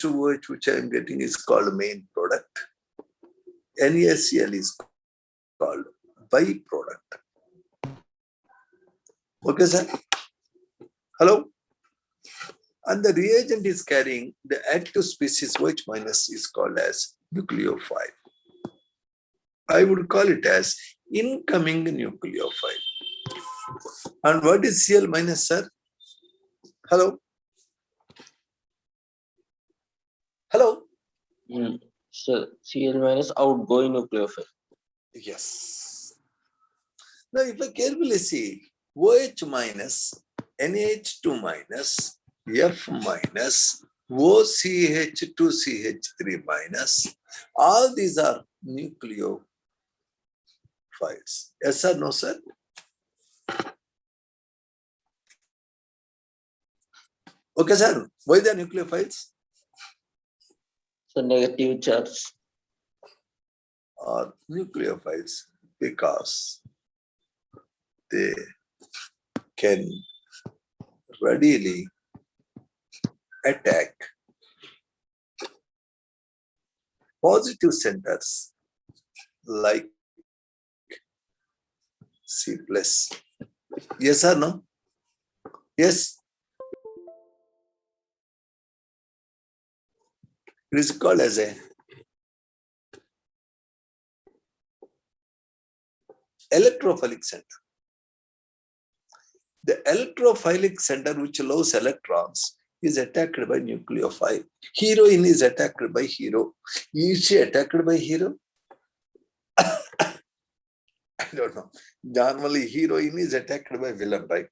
H2OH which I am getting is called main product. NaCl is called byproduct. Okay, sir? Hello? And the reagent is carrying the active species OH minus is called as nucleophile. I would call it as incoming nucleophile. And what is Cl minus, sir? Hello? Hello? So Cl minus outgoing nucleophile. Yes. Now, if I carefully see, OH minus, NH2 minus, F minus, OCH2CH3 minus, all these are nucleophiles. Yes or no, sir? Okay, sir. Why they are nucleophiles? So negative charge. Are nucleophiles because they can readily attack positive centers like C plus. Yes or no? Yes. It is called as a electrophilic center. The electrophilic center which allows electrons is attacked by nucleophile. Heroine is attacked by hero. Is she attacked by hero? I don't know. Normally, heroine is attacked by villain, right?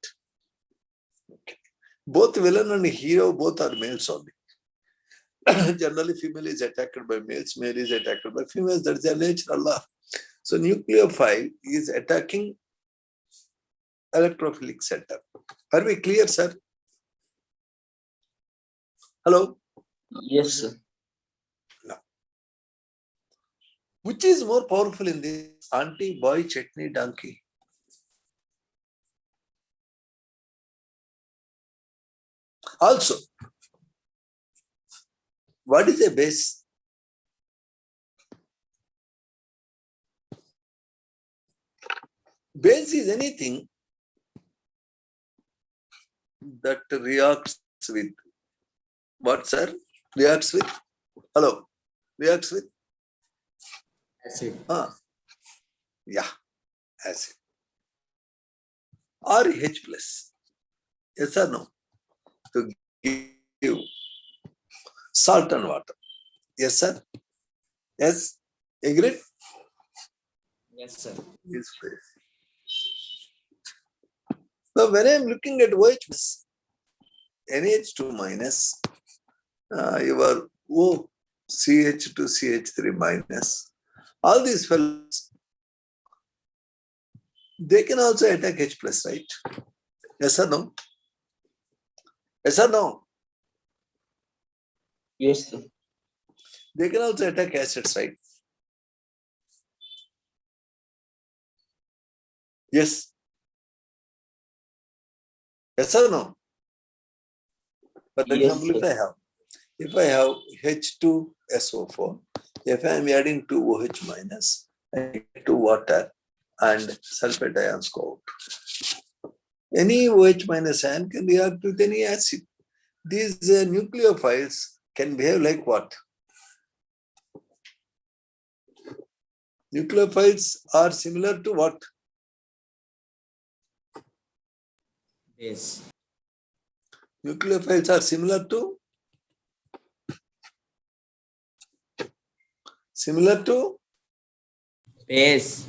Okay. Both villain and hero, both are males only. Generally, female is attacked by males, male is attacked by females. That's their nature, Allah. So, nucleophile is attacking electrophilic center. Are we clear, sir? Hello? Yes, sir. No. Which is more powerful in this? Auntie, boy, chutney, donkey? Also, what is a base? Base is anything that reacts with what, sir? Reacts with? Hello? Reacts with? Acid. Yeah, acid. Or H plus. Yes or no? To give salt and water. Yes, sir? Yes? Agreed? Yes, sir. Yes, please. So when I am looking at OH plus, NH2 minus, your OCH2CH3 minus, all these fellows, they can also attack H plus, right? Yes or no? Yes or no? Yes, sir. They can also attack acids, right? Yes. Yes or no? For Yes, example, if I have H2SO4, if I am adding 2 OH minus, I get 2 water and sulfate ions go out. Any OH minus ion can react with any acid. These nucleophiles can behave like what? Nucleophiles are similar to what? Base. Nucleophiles are similar to? Similar to? Base.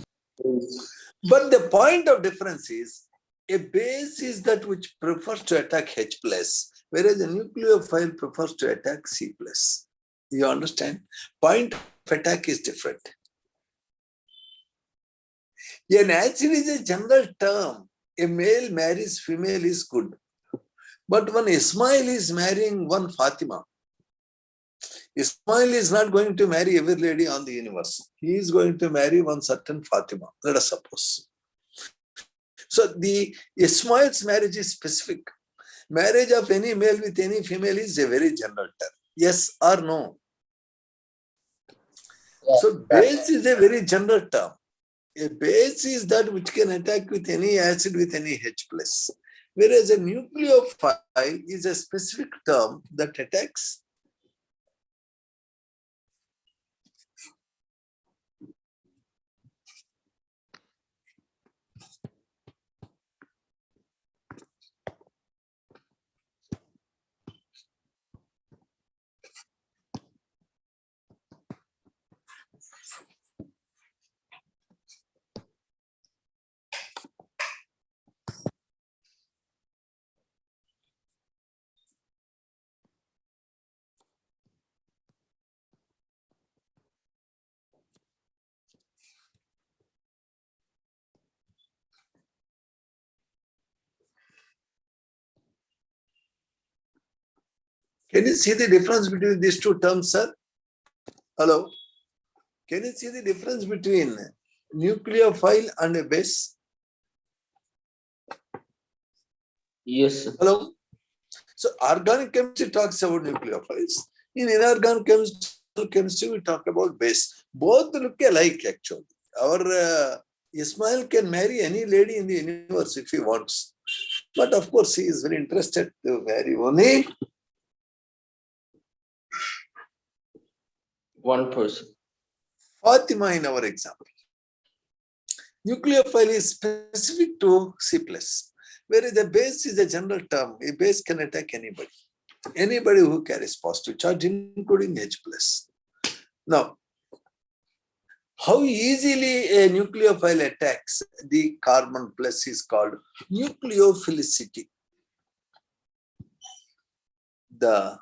But the point of difference is, a base is that which prefers to attack H plus, whereas a nucleophile prefers to attack C plus. You understand? Point of attack is different. An acid is a general term. A male marries female is good. But when Ismail is marrying one Fatima, Ismail is not going to marry every lady on the universe. He is going to marry one certain Fatima, let us suppose. So the Ismail's marriage is specific. Marriage of any male with any female is a very general term. Yes or no? Yeah. So base is a very general term. A base is that which can attack with any acid with any H plus. Whereas a nucleophile is a specific term that attacks. Can you see the difference between these two terms, sir? Hello? Can you see the difference between nucleophile and a base? Yes, sir. Hello? So organic chemistry talks about nucleophiles. In inorganic chemistry, we talk about base. Both look alike actually. Our Ismail can marry any lady in the universe if he wants. But of course, he is very interested to marry only One person. Fatima in our example. Nucleophile is specific to C+, whereas the base is a general term. A base can attack anybody. Anybody who carries positive charge, including H+. Now, how easily a nucleophile attacks the carbon plus is called nucleophilicity. The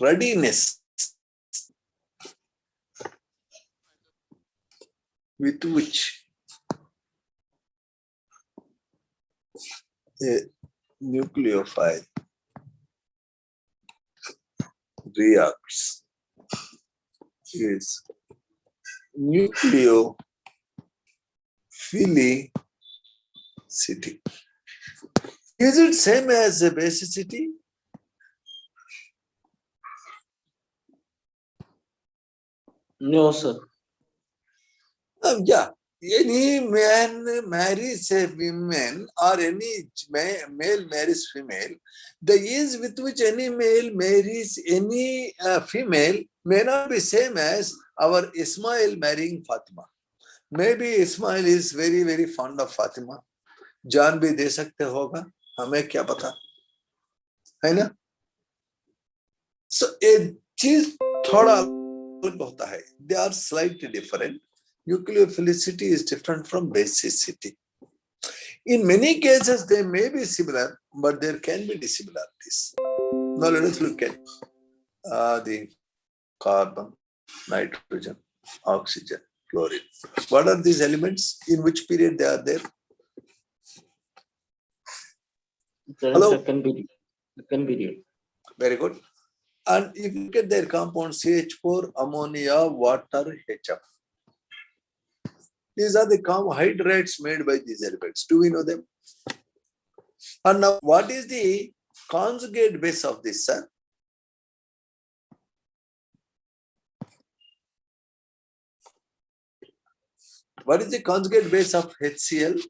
readiness with which a nucleophile reacts is nucleophilicity. Is it same as a basicity? No, sir. Yeah. Any man marries a woman or any male marries female, the ease with which any male marries any female may not be same as our Ismail marrying Fatima. Maybe Ismail is very, very fond of Fatima. जान भी दे सकते होगा, हमें क्या पता, है ना? So a चीज थोड़ा अलग होता है. They are slightly different. Nucleophilicity is different from basicity. In many cases, they may be similar, but there can be dissimilarities. Now let us look at the carbon, nitrogen, oxygen, chlorine. What are these elements? In which period they are there? Hello? Second period. Second period. Very good. And if you look at their compounds, CH4, ammonia, water, HF. These are the carbohydrates made by these elements. Do we know them? And now, what is the conjugate base of this, sir? What is the conjugate base of HCl?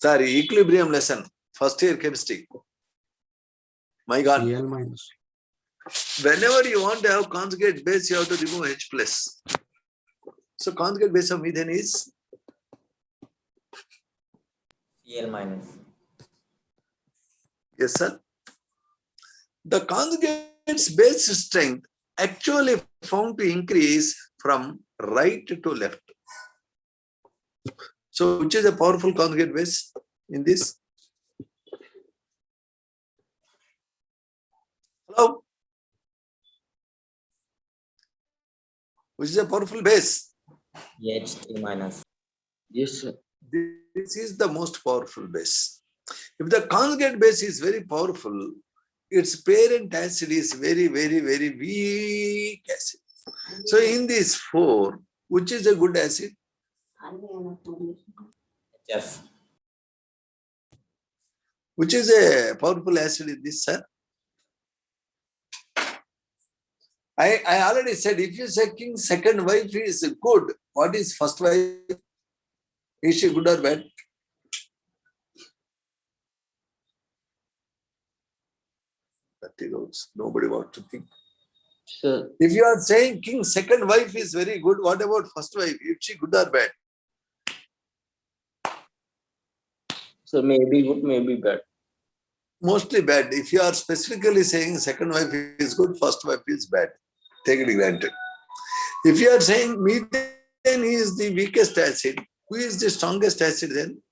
Sorry, equilibrium lesson, first year chemistry. My God. Cl minus. Whenever you want to have conjugate base, you have to remove H plus. So conjugate base of methane is Cl minus. yes, sir. The conjugate's base strength actually found to increase from right to left. So which is a powerful conjugate base in this? Hello? Which is a powerful base? H3 minus. Yes, sir. This is the most powerful base. If the conjugate base is very powerful, its parent acid is very, very, very weak acid. So in these four, which is a good acid? HF. Which is a powerful acid in this, sir? I already said, if you say king's second wife is good, what is first wife? Is she good or bad? Nobody wants to think. Sir, If you are saying king's second wife is very good, what about first wife? Is she good or bad? so maybe good, maybe bad. Mostly bad. If you are specifically saying second wife is good, first wife is bad, take it granted. If you are saying methane is the weakest acid, who is the strongest acid then?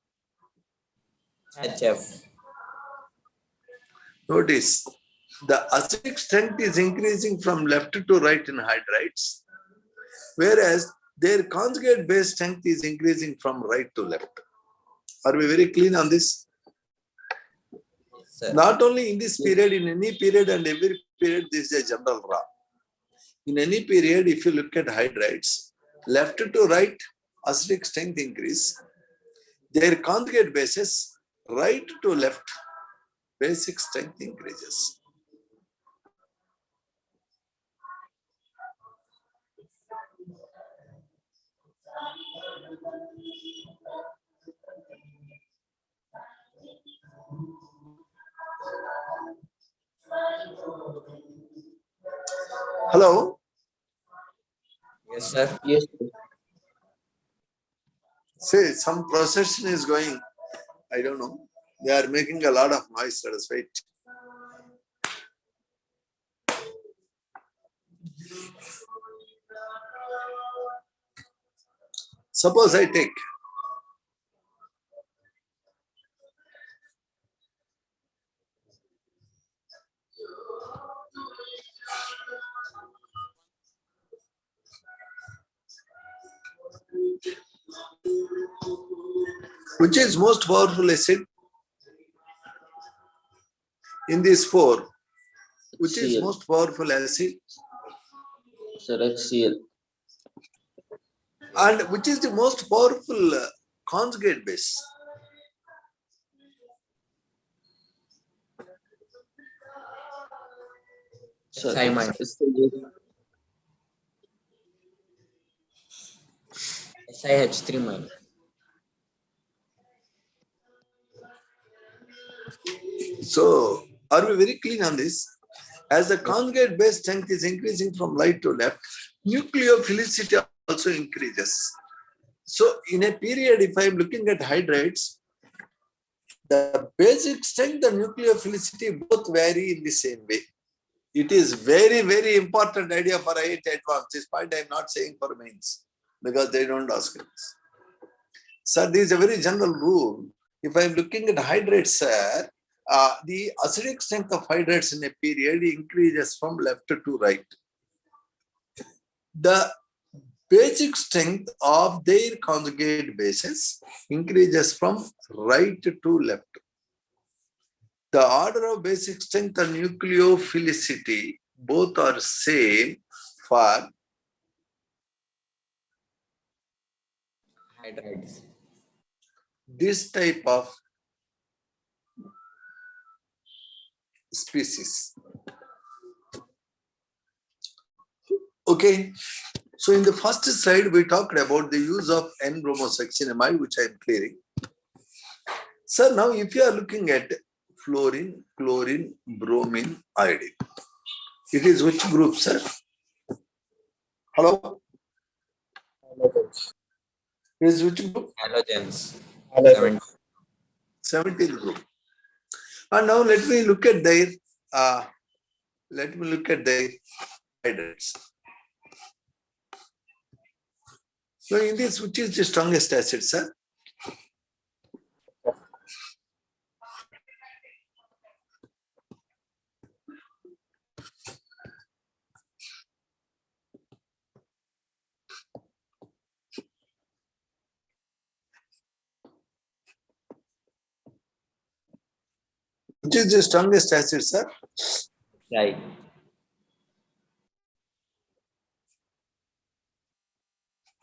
HF. Notice, the acidic strength is increasing from left to right in hydrides, whereas their conjugate base strength is increasing from right to left. Are we very clean on this? Sir. Not only in this period, in any period and every period, this is a general law. In any period, if you look at hydrides, left to right, acidic strength increase. Their conjugate bases, right to left, basic strength increases. Hello? Yes, sir. Yes, sir. Say, some procession is going. I don't know. They are making a lot of noise. Let us wait. Suppose I take which is most powerful acid in these four? Which is HCl. most powerful acid? Sir, HCl. And which is the most powerful conjugate base? Sir, SI minus. SiH3 minus. So, are we very clean on this? As the conjugate base strength is increasing from right to left, nucleophilicity also increases. So, in a period, if I am looking at hydrides, the basic strength and nucleophilicity both vary in the same way. It is very, very important idea for IIT Advanced. This point I am not saying for mains because they don't ask us. Sir, this is a very general rule. If I am looking at hydrates, sir, the acidic strength of hydrates in a period increases from left to right. The basic strength of their conjugate bases increases from right to left. The order of basic strength and nucleophilicity both are same for Hydrides. this type of species. Okay, so in the first slide, we talked about the use of N-bromosuccinimide, which I am clearing. So now if you are looking at fluorine, chlorine, bromine, iodine, it is which group, sir? Hello? It is which group? Halogens. 17th group. And now let me look at their hydrates. So in this, which is the strongest acid, sir? Which is the strongest acid, sir? Right.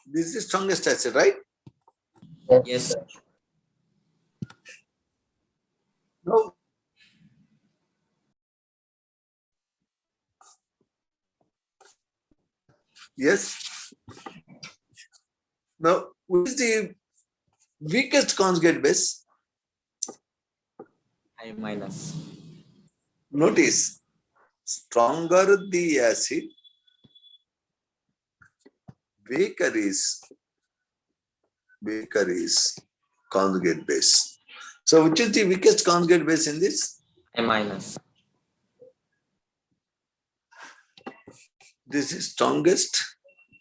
This is the strongest acid, right? Yes, sir. Now, Yes. Now, which is the weakest conjugate base? I minus. Notice, stronger the acid, weaker is conjugate base. So, which is the weakest conjugate base in this? I minus. This is strongest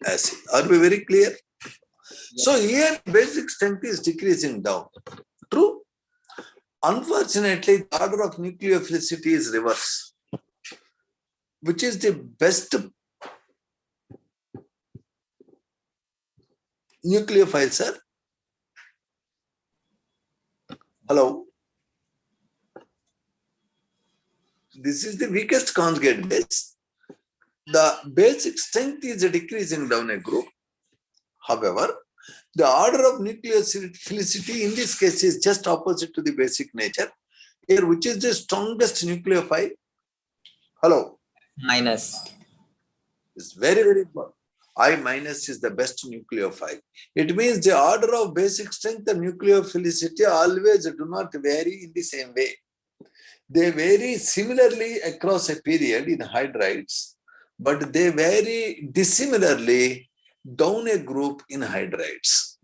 acid. Are we very clear? So here basic strength is decreasing down. True. Unfortunately, the order of nucleophilicity is reverse. Which is the best nucleophile, sir? Hello? This is the weakest conjugate base. The basic strength is decreasing down a group. However, the order of nucleophilicity in this case is just opposite to the basic nature. Here, which is the strongest nucleophile? Hello? Minus. It's very, very important. I minus is the best nucleophile. It means the order of basic strength and nucleophilicity always do not vary in the same way. They vary similarly across a period in hydrides, but they vary dissimilarly down a group in hydrides.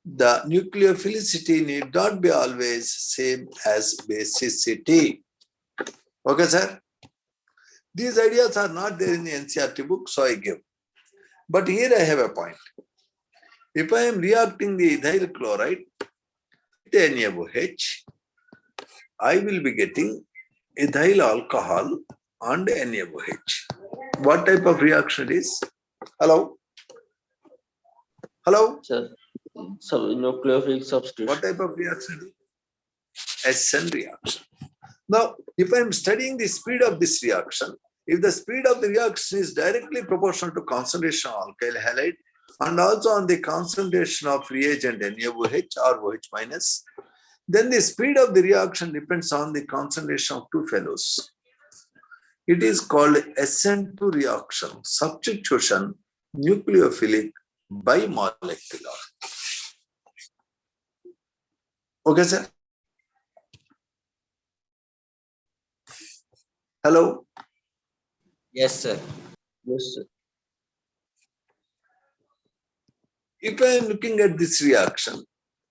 The nucleophilicity need not be always same as basicity. Okay, sir? These ideas are not there in the NCERT book, so I give. But here I have a point. If I am reacting the ethyl chloride with NaOH, I will be getting ethyl alcohol and NaOH. What type of reaction it is? Hello? Hello? Sir, nucleophilic substitution. What type of reaction? SN reaction. Now, if I am studying the speed of this reaction, if the speed of the reaction is directly proportional to concentration of alkyl halide and also on the concentration of reagent NaOH or OH minus, then the speed of the reaction depends on the concentration of two fellows. It is called SN2 reaction, substitution nucleophilic bimolecular. Okay, sir? Hello? Yes, sir. Yes, sir. If I am looking at this reaction,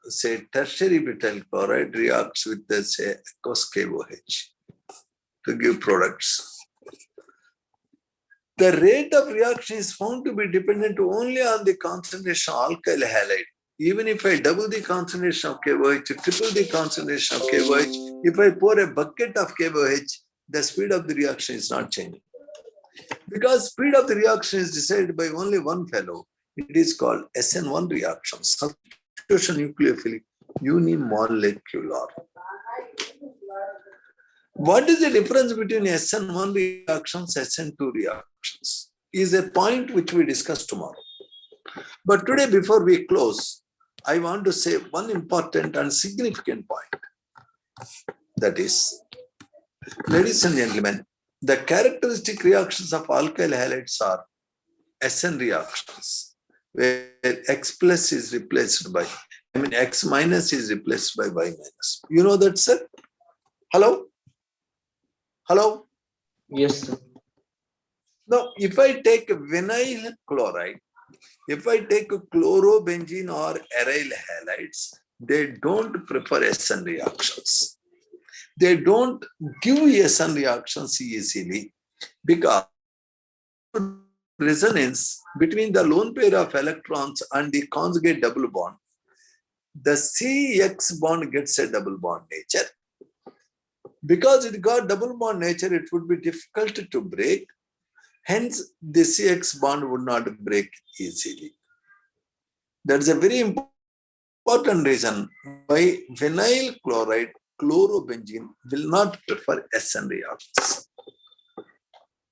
say tertiary butyl chloride reacts with the say aqueous KOH to give products. The rate of reaction is found to be dependent only on the concentration of alkyl halide. Even if I double the concentration of KOH, triple the concentration of KOH, if I pour a bucket of KOH, the speed of the reaction is not changing. Because speed of the reaction is decided by only one fellow, it is called SN1 reaction, substitution nucleophilic unimolecular. What is the difference between SN1 reactions, SN2 reactions? Is a point which we discuss tomorrow. But today, before we close, I want to say one important and significant point. That is, ladies and gentlemen, the characteristic reactions of alkyl halides are SN reactions, where X plus is replaced by, X minus is replaced by Y minus. You know that, sir? Hello? Hello? Yes, sir. Now, if I take vinyl chloride, if I take chlorobenzene or aryl halides, they don't prefer SN reactions. They don't give SN reactions easily because resonance between the lone pair of electrons and the conjugate double bond, the CX bond gets a double bond nature. Because it got double bond nature, it would be difficult to break. Hence, the CX bond would not break easily. That's a very important reason why vinyl chloride, chlorobenzene will not prefer SN reactions.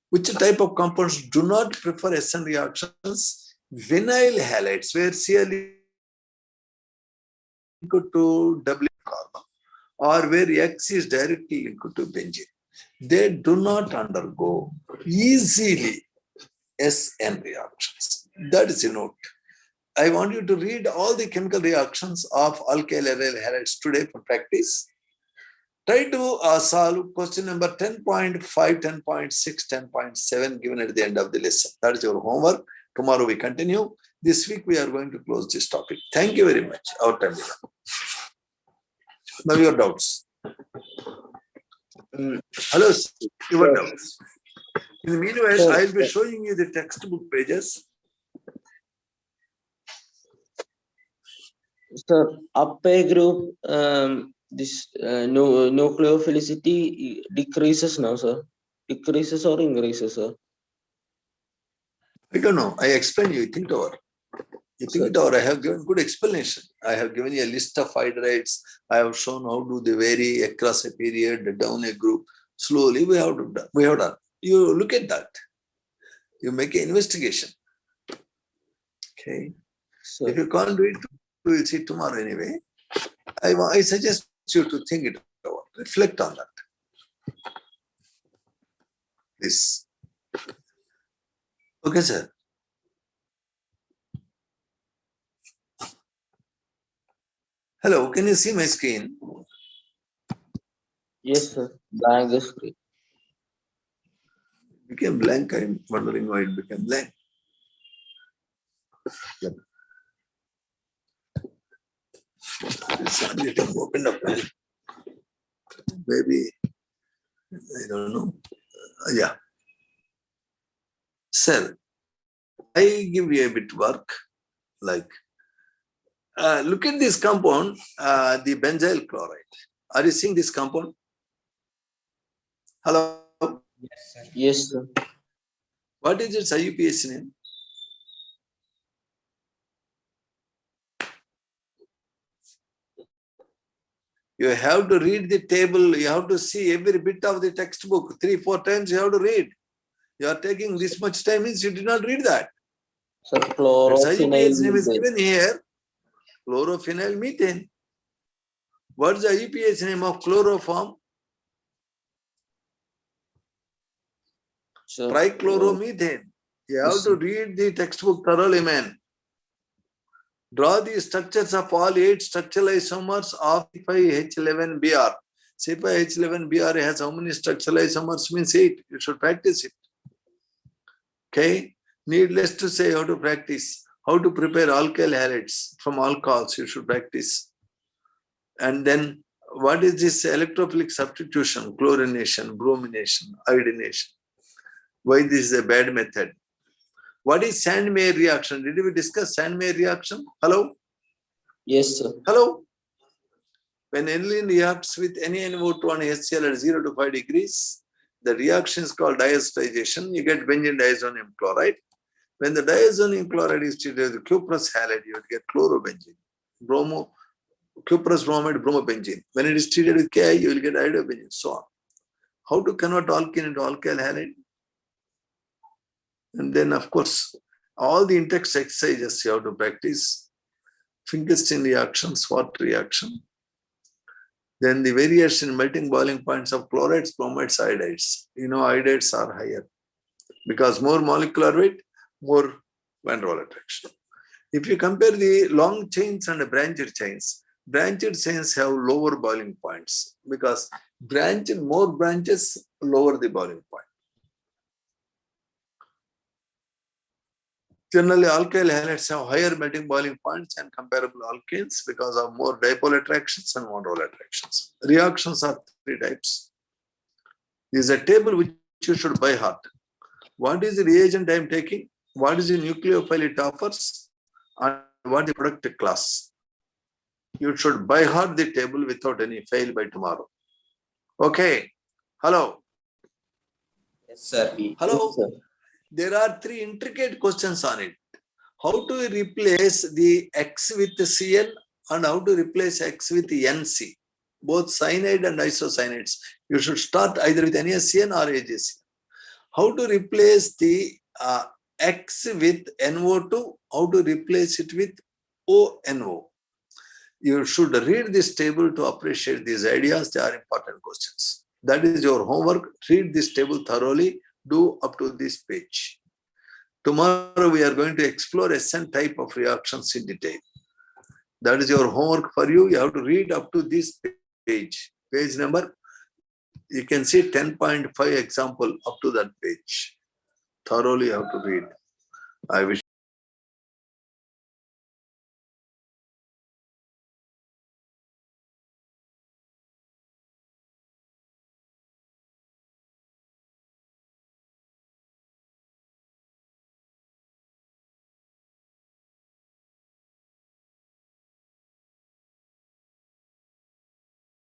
Which type of compounds do not prefer SN reactions? Vinyl halides, where Cl linked to W carbon, or where X is directly linked to benzene. They do not undergo easily SN reactions. That is a note. I want you to read all the chemical reactions of alkyl aryl halides today for practice. Try to solve question number 10.5, 10.6, 10.7 given at the end of the lesson. That is your homework. Tomorrow we continue. This week we are going to close this topic. Thank you very much. Our time is up. Now your doubts. Hello, your doubts. In the meanwhile, Sir, I will be showing you the textbook pages. Sir, up a group, this nucleophilicity decreases now, sir. Decreases or increases, sir? I don't know. I explained you. Think it over. You think it over. I have given good explanation. I have given you a list of hydrates. I have shown how do they vary across a period, down a group. Slowly we have done. You look at that. You make an investigation. Okay. Sir. If you can't do it, we will see tomorrow anyway. I suggest you to think it over. Reflect on that. Please. Okay, sir. Hello, can you see my screen? Yes, sir. Blank screen. It became blank. I'm wondering why it became blank. Yep. It's not getting opened up. Maybe, I don't know. Yeah. Sir, I give you a bit work. Like, look at this compound, the benzyl chloride. Are you seeing this compound? Hello? Yes, sir. Yes, sir. What is its IUPAC name? You have to read the table. You have to see every bit of the textbook. 3-4 times you have to read. You are taking this much time means you did not read that. Sir, Its chlorophenyl IUPAC name is methane. given here. Chlorophenyl methane. What is the IUPAC name of chloroform? Sir, Trichloromethane. You have Yes, to read the textbook thoroughly, man. Draw the structures of all 8 structural isomers of C5H11Br. C5H11Br has how many structural isomers? Means 8. You should practice it. Okay? Needless to say how to practice. How to prepare alkyl halides from alcohols. You should practice. And then what is this electrophilic substitution? Chlorination, bromination, iodination. Why this is a bad method? What is Sand-Meyer reaction? Did we discuss Sand-Meyer reaction? Hello? Yes, sir. Hello? When aniline reacts with NaNO2 on HCl at 0 to 5 degrees, the reaction is called diazotization. You get benzene diazonium chloride. When the diazonium chloride is treated with cuprous halide, you will get chlorobenzene. Cuprous bromide, bromobenzene. When it is treated with Ki, you will get iodobenzene, so on. How to convert alkene into alkyl halide? And then, of course, all the in-text exercises you have to practice. Finkelstein reaction, Swart reaction. Then the variation in melting boiling points of chlorides, bromides, iodides. You know, iodides are higher because more molecular weight, more van der Waals attraction. If you compare the long chains and branched chains have lower boiling points because more branches lower the boiling point. Generally, alkyl halides have higher melting boiling points and comparable alkanes because of more dipole attractions and van der Waals attractions. Reactions are 3 types. This is a table which you should by heart. What is the reagent I am taking? What is the nucleophile it offers? And what is the product class? You should by heart the table without any fail by tomorrow. Okay. Hello. Yes, sir. Hello. Yes, sir. There are 3 intricate questions on it. How to replace the X with Cn and how to replace X with NC. Both cyanide and isocyanates. You should start either with NaCN or AgCN. How to replace the X with NO2, how to replace it with ONO. You should read this table to appreciate these ideas. They are important questions. That is your homework. Read this table thoroughly. Do up to this page. Tomorrow we are going to explore SN type of reactions in detail. That is your homework for you. You have to read up to this page. Page number, you can see 10.5 example up to that page. Thoroughly you have to read. I wish